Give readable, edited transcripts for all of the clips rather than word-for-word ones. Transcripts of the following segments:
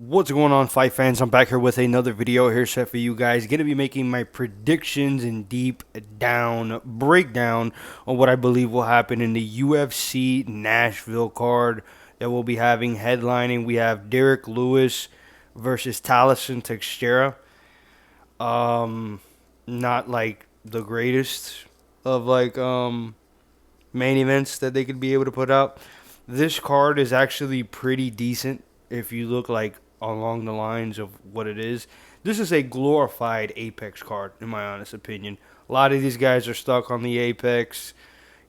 What's going on, fight fans? I'm back here with another video here set for you guys. Going to be making my predictions and deep down breakdown on what I believe will happen in the UFC Nashville card that we'll be having headlining. We have Derek Lewis versus Taliesin Teixeira. Not like the greatest of main events that they could be able to put out. This card is actually pretty decent if you look like along the lines of what it is. This is a glorified Apex card, in my honest opinion. A lot of these guys are stuck on the Apex.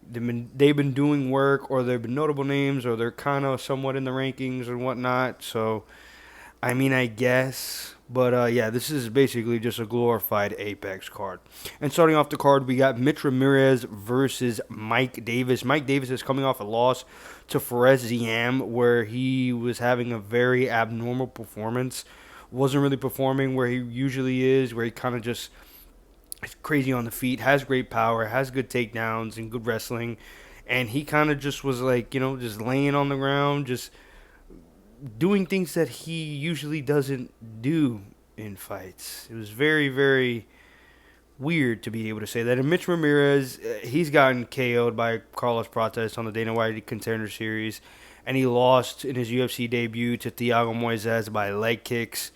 They've been doing work, or they've been notable names, or they're kind of somewhat in the rankings and whatnot. So I mean, I guess. But yeah, this is basically just a glorified Apex card. And starting off the card, we got Mitch Ramirez versus Mike Davis. Mike Davis is coming off a loss to Fares Ziam, where he was having a very abnormal performance. Wasn't really performing where he usually is, where he kind of just is crazy on the feet, has great power, has good takedowns and good wrestling. And he kind of just was like, just laying on the ground, just doing things that he usually doesn't do in fights. It was very, very weird to be able to say that. And Mitch Ramirez, he's gotten KO'd by Carlos Prates on the Dana White Contender Series, and he lost in his UFC debut to Thiago Moises by leg kicks.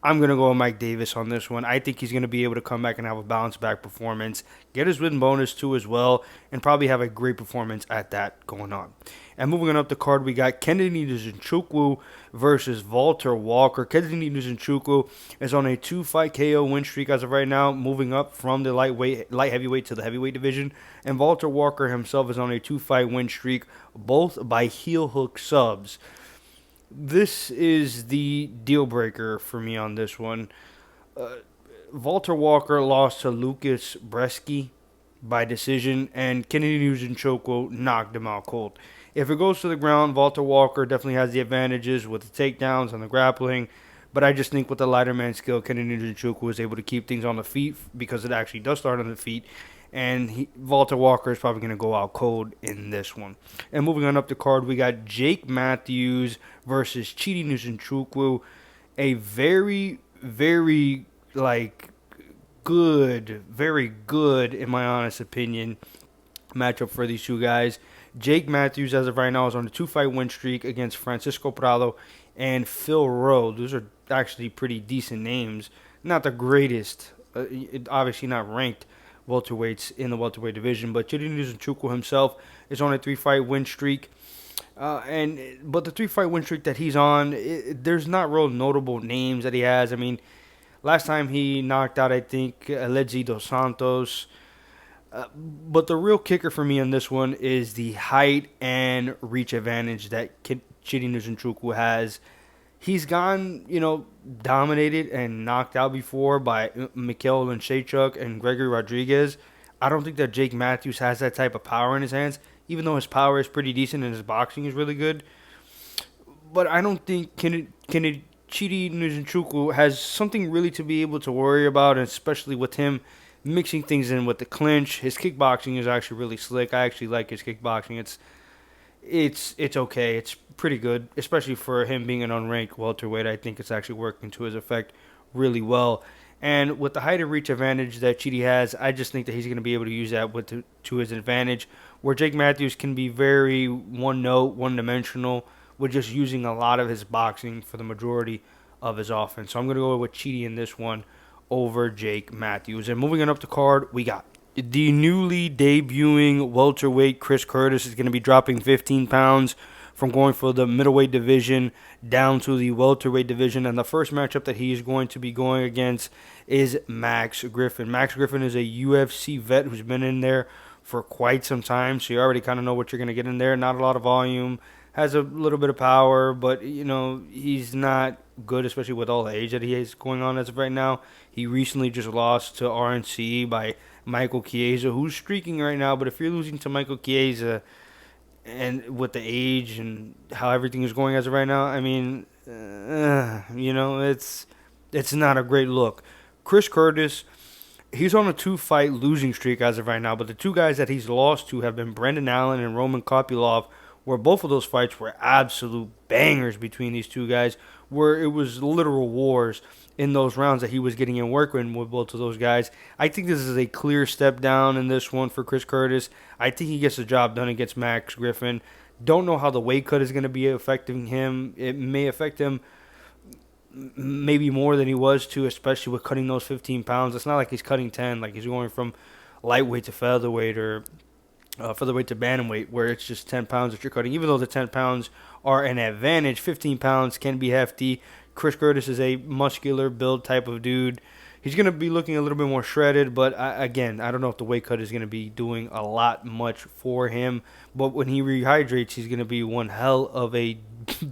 I'm going to go with Mike Davis on this one. I think he's going to be able to come back and have a bounce back performance, get his win bonus too as well, and probably have a great performance at that going on. And moving on up the card, we got Kennedy Nzechukwu versus Walter Walker. Kennedy Nzechukwu is on a 2-fight KO win streak as of right now, moving up from the light heavyweight to the heavyweight division. And Walter Walker himself is on a 2-fight win streak, both by heel hook subs. This is the deal breaker for me on this one. Walter Walker lost to Lucas Bresky by decision, and Kennedy Nzechukwu knocked him out cold. If it goes to the ground, Walter Walker definitely has the advantages with the takedowns and the grappling, but I just think with the lighter man skill, Kennedy Nzechukwu was able to keep things on the feet because it actually does start on the feet, and Walter Walker is probably going to go out cold in this one. And moving on up the card, we got Jake Matthews versus Chidi Nzechukwu, a very, very good, very good in my honest opinion matchup for these two guys. Jake Matthews, as of right now, is on a 2-fight win streak against Francisco Prado and Phil Rowe. Those are actually pretty decent names. Not the greatest, obviously not ranked welterweights in the welterweight division, but Chidi Nzechukwu himself is on a 3-fight win streak. But the 3-fight win streak that he's on, there's not real notable names that he has. I mean, last time he knocked out, I think, Alexi Dos Santos. But the real kicker for me on this one is the height and reach advantage that Chidi Nzechukwu has. He's gone, dominated and knocked out before by Mikhail Lenchachuk and Gregory Rodriguez. I don't think that Jake Matthews has that type of power in his hands, even though his power is pretty decent and his boxing is really good. But I don't think Chidi Nzechukwu has something really to be able to worry about, and especially with him mixing things in with the clinch. His kickboxing is actually really slick. I actually like his kickboxing. It's okay. It's pretty good, especially for him being an unranked welterweight. I think it's actually working to his effect really well. And with the height and reach advantage that Chidi has, I just think that he's going to be able to use that to his advantage, where Jake Matthews can be very one-note, one-dimensional, with just using a lot of his boxing for the majority of his offense. So I'm going to go with Chidi in this one over Jake Matthews. And moving on up the card, we got the newly debuting welterweight Chris Curtis is going to be dropping 15 pounds from going for the middleweight division down to the welterweight division. And the first matchup that he is going to be going against is Max Griffin. Max Griffin is a UFC vet who's been in there for quite some time, so you already kind of know what you're going to get in there. Not a lot of volume, has a little bit of power, but, he's not good, especially with all the age that he has going on as of right now. He recently just lost to RNC by Michael Chiesa, who's streaking right now. But if you're losing to Michael Chiesa, and with the age and how everything is going as of right now, I mean, it's not a great look. Chris Curtis, he's on a 2-fight losing streak as of right now, but the two guys that he's lost to have been Brendan Allen and Roman Kopylov, where both of those fights were absolute bangers between these two guys, where it was literal wars in those rounds that he was getting in work with both of those guys. I think this is a clear step down in this one for Chris Curtis. I think he gets the job done against Max Griffin. Don't know how the weight cut is going to be affecting him. It may affect him maybe more than he was to, especially with cutting those 15 pounds. It's not like he's cutting 10, like he's going from lightweight to featherweight or featherweight to bantamweight, where it's just 10 pounds that you're cutting. Even though the 10 pounds are an advantage, 15 pounds can be hefty. Chris Curtis is a muscular build type of dude. He's going to be looking a little bit more shredded, but again, I don't know if the weight cut is going to be doing a lot much for him. But when he rehydrates, he's going to be one hell of a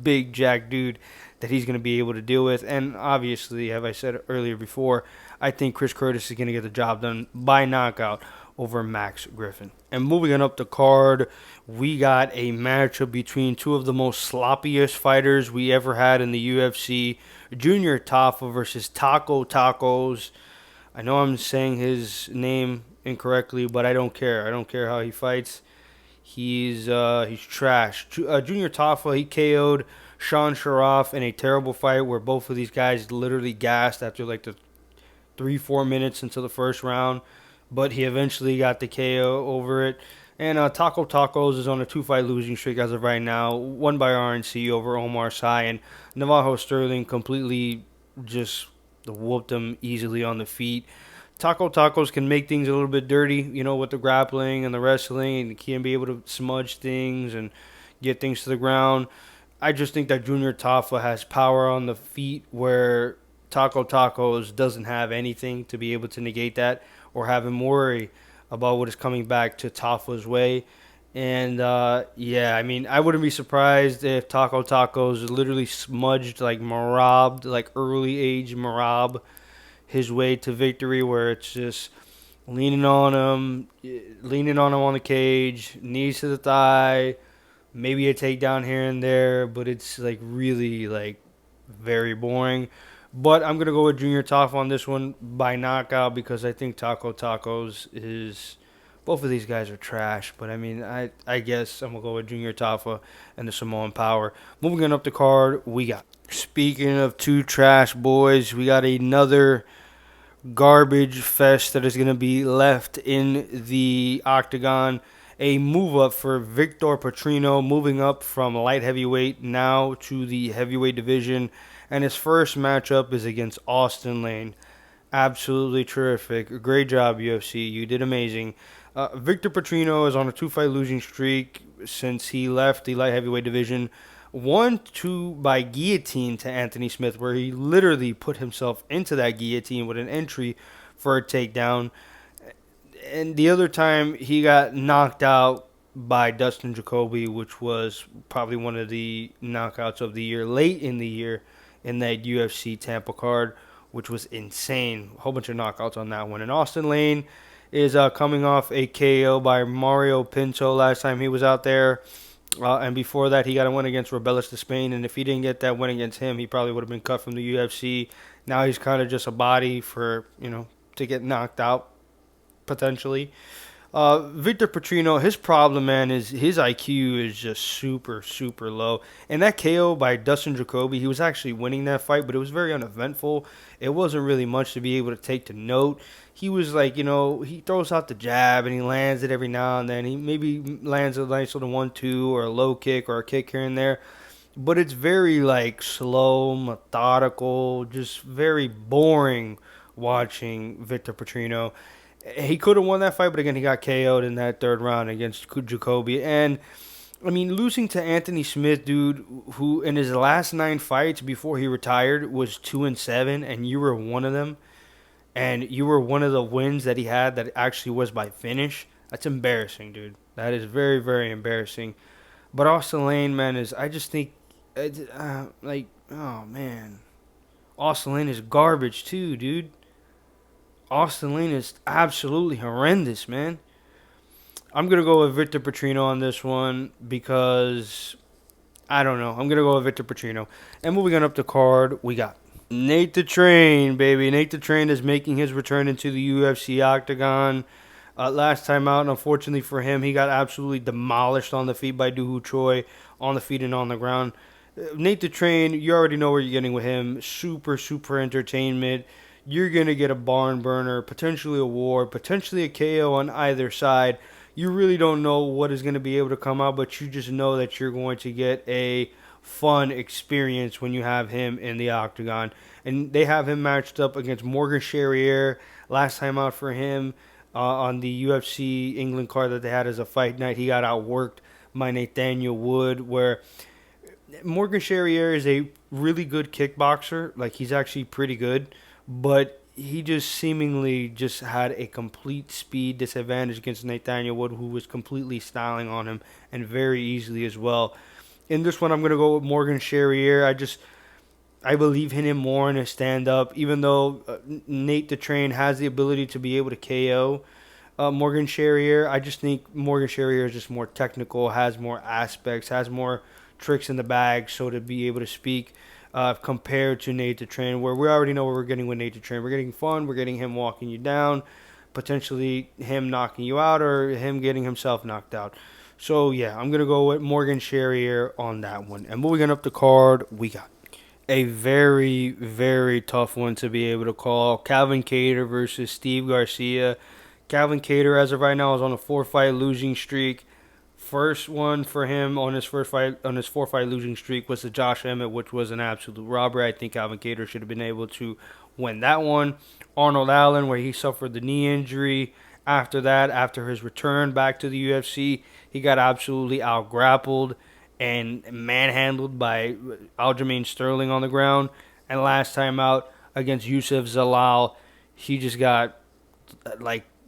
big jack dude that he's going to be able to deal with. And obviously, as I said earlier before, I think Chris Curtis is going to get the job done by knockout over Max Griffin. And moving on up the card, we got a matchup between two of the most sloppiest fighters we ever had in the UFC. Junior Tafa versus Taco Tacos. I know I'm saying his name incorrectly, but I don't care. I don't care how he fights. He's trash. Junior Tafa, he KO'd Sean Sharaf in a terrible fight where both of these guys literally gassed after like the 3-4 minutes into the first round. But he eventually got the KO over it. And Taco Tacos is on a 2-fight losing streak as of right now. Won by RNC over Omar Sy. And Navajo Sterling completely just whooped him easily on the feet. Taco Tacos can make things a little bit dirty, with the grappling and the wrestling. And he can be able to smudge things and get things to the ground. I just think that Junior Tafa has power on the feet where Taco Tacos doesn't have anything to be able to negate that or have him worry about what is coming back to Tafa's way. And, I wouldn't be surprised if Taco Tacos literally smudged, like Marab, like early age Marab, his way to victory, where it's just leaning on him on the cage, knees to the thigh, maybe a takedown here and there, but it's like really like very boring. But I'm going to go with Junior Tafa on this one by knockout because I think Taco Tacos is... Both of these guys are trash, but I guess I'm going to go with Junior Tafa and the Samoan Power. Moving on up the card, we got... Speaking of two trash boys, we got another garbage fest that is going to be left in the octagon. A move up for Victor Petrino, moving up from light heavyweight now to the heavyweight division. And his first matchup is against Austin Lane. Absolutely terrific. Great job, UFC. You did amazing. Victor Petrino is on a 2-fight losing streak since he left the light heavyweight division. 1-2 by guillotine to Anthony Smith, where he literally put himself into that guillotine with an entry for a takedown. And the other time, he got knocked out by Dustin Jacoby, which was probably one of the knockouts of the year, late in the year, in that UFC Tampa card, which was insane. A whole bunch of knockouts on that one. And Austin Lane is coming off a KO by Mario Pinto last time he was out there. And before that, he got a win against Rebelis de Spain. And if he didn't get that win against him, he probably would have been cut from the UFC. Now he's kind of just a body for, to get knocked out, potentially. Victor Petrino, his problem, man, is his IQ is just super, super low. And that KO by Dustin Jacoby, he was actually winning that fight, but it was very uneventful. It wasn't really much to be able to take to note. He was like, he throws out the jab and he lands it every now and then. He maybe lands a nice little 1-2 or a low kick or a kick here and there. But it's very, like, slow, methodical, just very boring watching Victor Petrino. He could have won that fight, but again, he got KO'd in that third round against Jacoby. And, losing to Anthony Smith, dude, who in his last 9 fights before he retired was 2-7, and you were one of them. And you were one of the wins that he had that actually was by finish. That's embarrassing, dude. That is very, very embarrassing. But Austin Lane, man, I just think, oh, man. Austin Lane is garbage, too, dude. Austin Lane is absolutely horrendous, man. I'm going to go with Victor Petrino on this one because, I don't know. I'm going to go with Victor Petrino. And moving on up the card, we got Nate the Train, baby. Nate the Train is making his return into the UFC octagon. Last time out, unfortunately for him, he got absolutely demolished on the feet by Doohoo Choi, on the feet and on the ground. Nate the Train, you already know what you're getting with him. Super, super entertainment. You're going to get a barn burner, potentially a war, potentially a KO on either side. You really don't know what is going to be able to come out, but you just know that you're going to get a fun experience when you have him in the octagon. And they have him matched up against Morgan Charrier. Last time out for him on the UFC England card that they had as a fight night, he got outworked by Nathaniel Wood, where Morgan Charrier is a really good kickboxer. Like, he's actually pretty good, but he just seemingly just had a complete speed disadvantage against Nathaniel Wood, who was completely styling on him and very easily as well. In this one, I'm going to go with Morgan Charrier. I believe in him more in his stand-up, even though Nate the Train has the ability to be able to KO Morgan Charrier. I just think Morgan Charrier is just more technical, has more aspects, has more tricks in the bag, so to be able to speak, compared to Nate the Train, where we already know what we're getting with Nate the Train. We're getting fun. We're getting him walking you down, potentially him knocking you out, or him getting himself knocked out. So, yeah, I'm going to go with Morgan Charrier on that one. And moving on up the card, we got a very, very tough one to be able to call. Calvin Kattar versus Steve Garcia. Calvin Kattar, as of right now, is on a 4-fight losing streak. First one for him on his 4-fight losing streak was the Josh Emmett, which was an absolute robbery. I think Calvin Kattar should have been able to win that one. Arnold Allen, where he suffered the knee injury. After that, after his return back to the UFC, he got absolutely out-grappled and manhandled by Aljamain Sterling on the ground. And last time out against Yusuf Zalal, he just got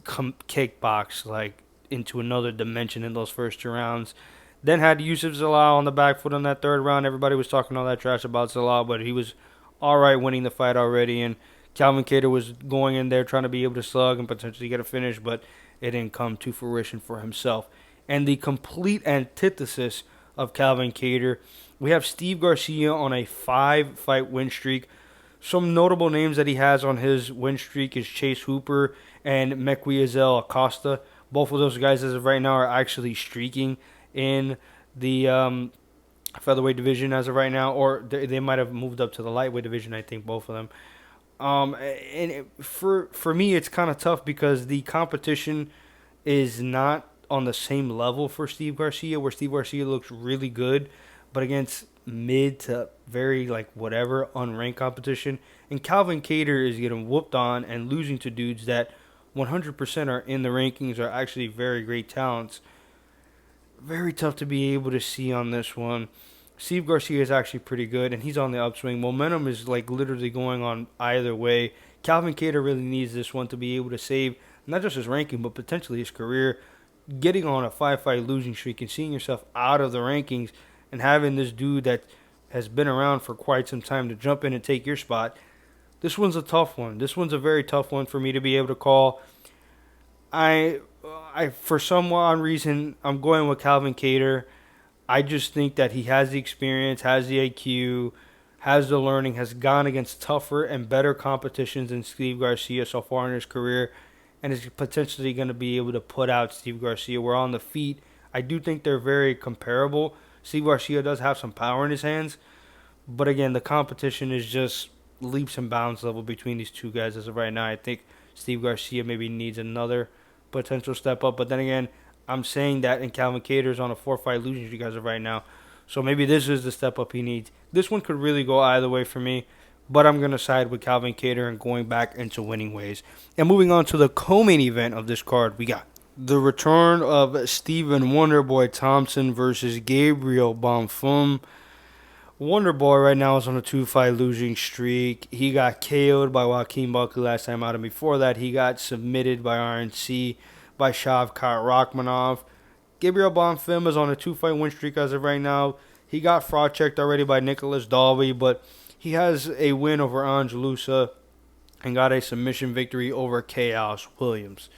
kickboxed into another dimension in those first 2 rounds. Then had Yusuf Zalal on the back foot in that 3rd round. Everybody was talking all that trash about Zalal, but he was all right winning the fight already. And Calvin Kattar was going in there trying to be able to slug and potentially get a finish, but it didn't come to fruition for himself. And the complete antithesis of Calvin Kattar, we have Steve Garcia on a 5-fight win streak. Some notable names that he has on his win streak is Chase Hooper and Mequiazel Acosta. Both of those guys, as of right now, are actually streaking in the featherweight division as of right now, or they might have moved up to the lightweight division. I think both of them. For me, it's kind of tough because the competition is not on the same level for Steve Garcia, where Steve Garcia looks really good, but against mid to very whatever unranked competition, and Calvin Kattar is getting whooped on and losing to dudes that 100% are in the rankings, are actually very great talents. Very tough to be able to see on this one. Steve Garcia is actually pretty good, and he's on the upswing. Momentum is literally going on either way. Calvin Kattar really needs this one to be able to save not just his ranking, but potentially his career. Getting on a 5-fight losing streak and seeing yourself out of the rankings and having this dude that has been around for quite some time to jump in and take your spot. This one's a tough one. This one's a very tough one for me to be able to call. I for some odd reason, I'm going with Calvin Kattar. I just think that he has the experience, has the IQ, has the learning, has gone against tougher and better competitions than Steve Garcia so far in his career, and is potentially going to be able to put out Steve Garcia. We're on the feet. I do think they're very comparable. Steve Garcia does have some power in his hands, but again, the competition is just leaps and bounds level between these two guys as of right now. I think Steve Garcia maybe needs another potential step up, but then again, I'm saying that, and Calvin Kattar's on a 4-fight losing streak as of right now, so maybe this is the step up he needs. This one could really go either way for me, but I'm going to side with Calvin Kattar and going back into winning ways. And moving on to the co-main event of this card, we got the return of Stephen Wonderboy Thompson versus Gabriel Bonfim. Wonderboy right now is on a 2-fight losing streak. He got KO'd by Joaquin Buckley last time out, and before that, he got submitted by RNC by Shavkat Rakhmonov. Gabriel Bonfim is on a 2-fight win streak as of right now. He got fraud checked already by Nicholas Dalby, but he has a win over Angelusa and got a submission victory over Chaos Williams.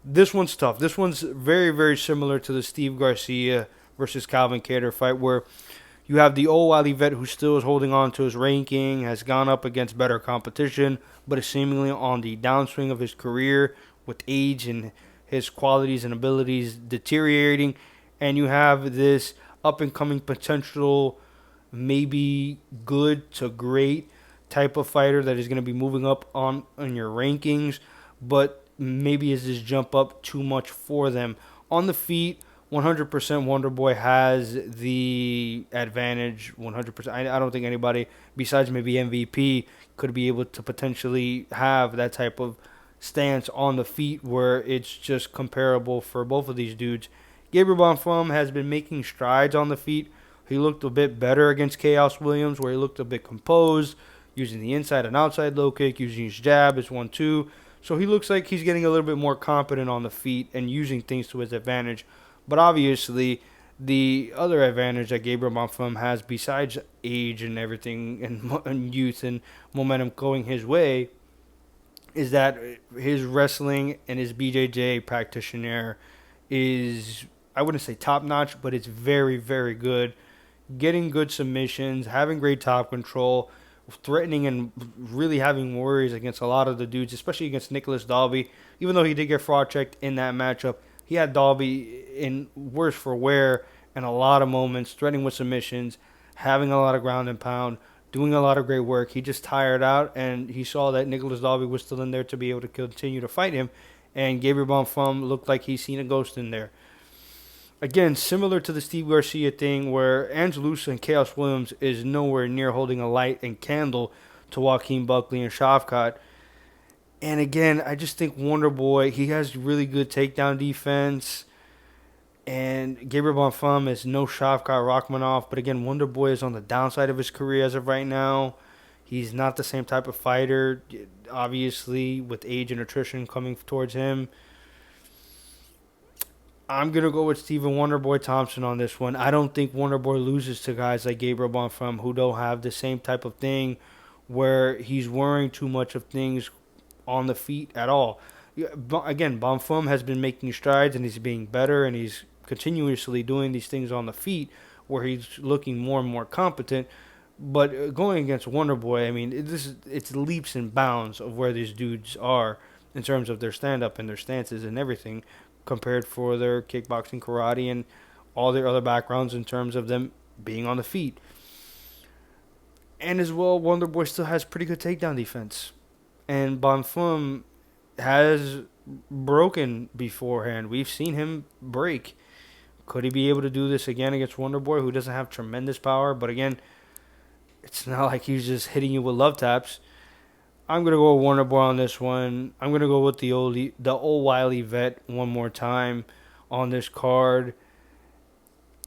This one's tough. This one's very, very similar to the Steve Garcia versus Calvin Kattar fight, where you have the old Wily vet who still is holding on to his ranking, has gone up against better competition, but is seemingly on the downswing of his career with age and his qualities and abilities deteriorating, and you have this up and coming potential, maybe good to great type of fighter that is going to be moving up on your rankings, but maybe is this jump up too much for them on the feet? 100% Wonder Boy has the advantage. 100%. I don't think anybody besides maybe MVP could be able to potentially have that type of stance on the feet where it's just comparable for both of these dudes. Gabriel Bonfim has been making strides on the feet. He looked a bit better against Chaos Williams, where he looked a bit composed, using the inside and outside low kick, using his jab, his 1-2. So he looks like he's getting a little bit more competent on the feet and using things to his advantage. But obviously, the other advantage that Gabriel Bonfim has, besides age and everything, and youth and momentum going his way, is that his wrestling and his BJJ practitioner is, I wouldn't say top notch, but it's very, very good. Getting good submissions, having great top control, threatening and really having worries against a lot of the dudes, especially against Nicholas Dalby. Even though he did get fraud checked in that matchup, he had Dalby in worse for wear in a lot of moments, threatening with submissions, having a lot of ground and pound, doing a lot of great work. He just tired out, and he saw that Nicholas Dalby was still in there to be able to continue to fight him, and Gabriel Bonfim looked like he's seen a ghost in there. Again, similar to the Steve Garcia thing where Angelusa and Chaos Williams is nowhere near holding a light and candle to Joaquin Buckley and Shavkat. And again, I just think Wonder Boy, he has really good takedown defense. And Gabriel Bonfim is no Shavkat Rachmanov. But again, Wonder Boy is on the downside of his career as of right now. He's not the same type of fighter, obviously, with age and attrition coming towards him. I'm going to go with Stephen Wonderboy Thompson on this one. I don't think Wonderboy loses to guys like Gabriel Bonfim who don't have the same type of thing where he's worrying too much of things on the feet at all. Again, Bonfim has been making strides and he's being better and he's continuously doing these things on the feet where he's looking more and more competent. But going against Wonderboy, I mean, it's leaps and bounds of where these dudes are in terms of their stand-up and their stances and everything, compared for their kickboxing, karate, and all their other backgrounds in terms of them being on the feet. And as well, Wonderboy still has pretty good takedown defense. And Bonfim has broken beforehand. We've seen him break. Could he be able to do this again against Wonderboy, who doesn't have tremendous power? But again, it's not like he's just hitting you with love taps. I'm going to go with Wonder Boy on this one. I'm going to go with the old wily vet one more time on this card.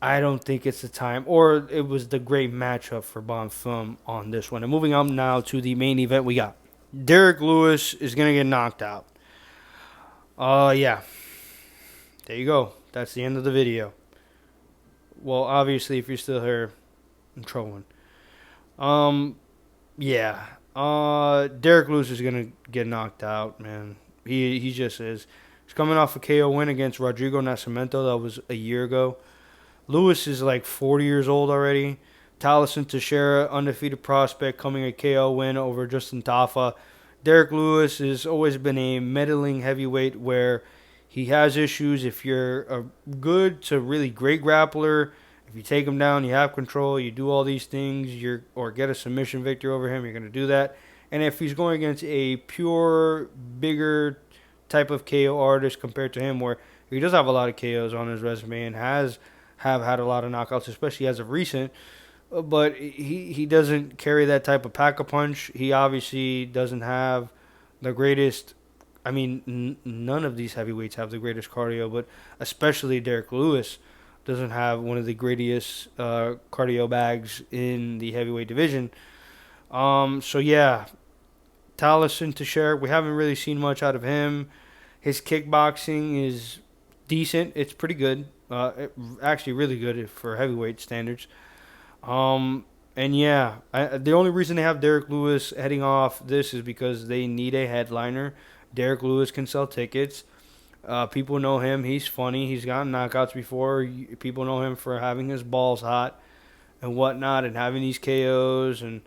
I don't think it's the time. Or it was the great matchup for Bonfim on this one. And moving on now to the main event we got. Derek Lewis is going to get knocked out. Yeah. There you go. That's the end of the video. Well, obviously, if you're still here, I'm trolling. Yeah. Derek Lewis is gonna get knocked out, man. He just is. He's coming off a KO win against Rodrigo Nascimento. That was a year ago. Lewis is like 40 years old already. Taliesin Teixeira, undefeated prospect, coming a KO win over Justin Tafa. Derek Lewis has always been a meddling heavyweight where he has issues. If you're a good to really great grappler, if you take him down, you have control, you do all these things, or get a submission victory over him, you're going to do that. And if he's going against a pure, bigger type of KO artist compared to him, where he does have a lot of KOs on his resume and have had a lot of knockouts, especially as of recent, but he doesn't carry that type of pack-a-punch. He obviously doesn't have the greatest. I mean, none of these heavyweights have the greatest cardio, but especially Derek Lewis doesn't have one of the greatest cardio bags in the heavyweight division. So yeah, Taliesin Teixeira, we haven't really seen much out of him. His kickboxing is decent. It's pretty good. Actually really good for heavyweight standards. And yeah, the only reason they have Derek Lewis heading off this is because they need a headliner. Derek Lewis can sell tickets. People know him. He's funny. He's gotten knockouts before. People know him for having his balls hot and whatnot and having these KOs and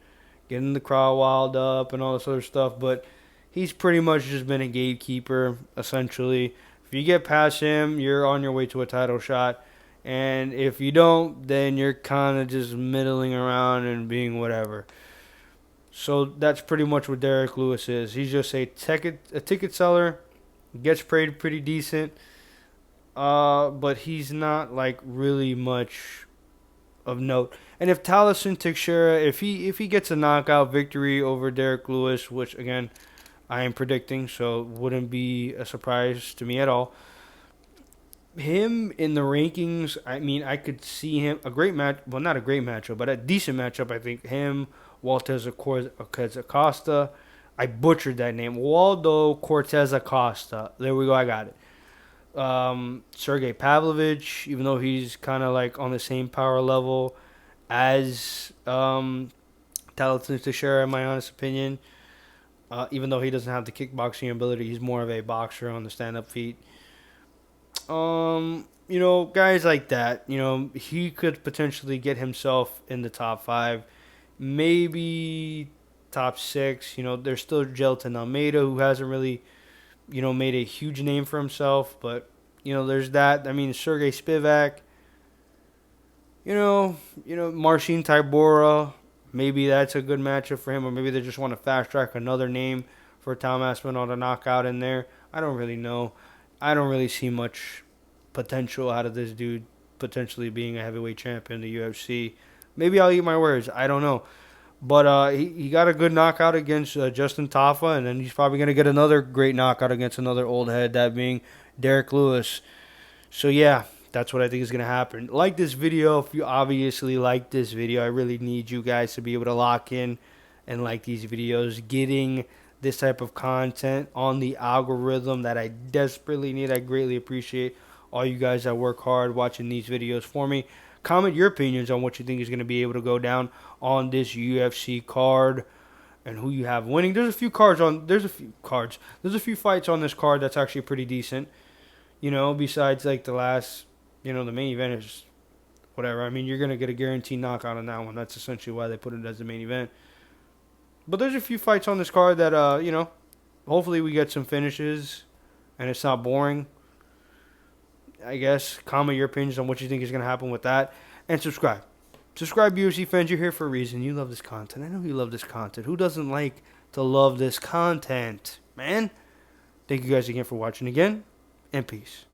getting the crowd wild up and all this other stuff. But he's pretty much just been a gatekeeper, essentially, If you get past him, you're on your way to a title shot. And if you don't, then you're kind of just middling around and being whatever. So that's pretty much what Derek Lewis is. He's just a ticket seller, gets paid pretty decent, but he's not like really much of note. And if Taliesin Teixeira, if he gets a knockout victory over Derek Lewis, which again I am predicting, so it wouldn't be a surprise to me at all. Him in the rankings, I mean, I could see him a great match. Well, not a great matchup, but a decent matchup. I think him, Waltez Acosta. I butchered that name. Waldo Cortez Acosta. There we go. I got it. Sergey Pavlovich, even though he's kind of like on the same power level as Taliesin Teixeira, in my honest opinion. Even though he doesn't have the kickboxing ability, he's more of a boxer on the stand-up feet. Guys like that, he could potentially get himself in the top 5, maybe top 6. There's still Gelton Almeida, who hasn't really, made a huge name for himself, but, there's that. I mean, Sergey Spivak, Marcin Tybura, maybe that's a good matchup for him, or maybe they just want to fast track another name for Tom Aspinall to knock out in there. I don't really know. I don't really see much potential out of this dude potentially being a heavyweight champion in the UFC. Maybe I'll eat my words. I don't know. But he got a good knockout against Justin Tafa, and then he's probably going to get another great knockout against another old head, that being Derek Lewis. So, yeah, that's what I think is going to happen. Like this video. If you obviously like this video, I really need you guys to be able to lock in and like these videos. Getting this type of content on the algorithm that I desperately need. I greatly appreciate all you guys that work hard watching these videos for me. Comment your opinions on what you think is going to be able to go down on this UFC card and who you have winning. There's a few fights on this card that's actually pretty decent. Besides like the last, the main event is whatever. I mean, you're going to get a guaranteed knockout on that one. That's essentially why they put it as the main event. But there's a few fights on this card that, hopefully we get some finishes and it's not boring. I guess comment your opinions on what you think is going to happen with that. And subscribe. Subscribe, UFC fans. You're here for a reason. You love this content. I know you love this content. Who doesn't like to love this content, man? Thank you guys again for watching again. And peace.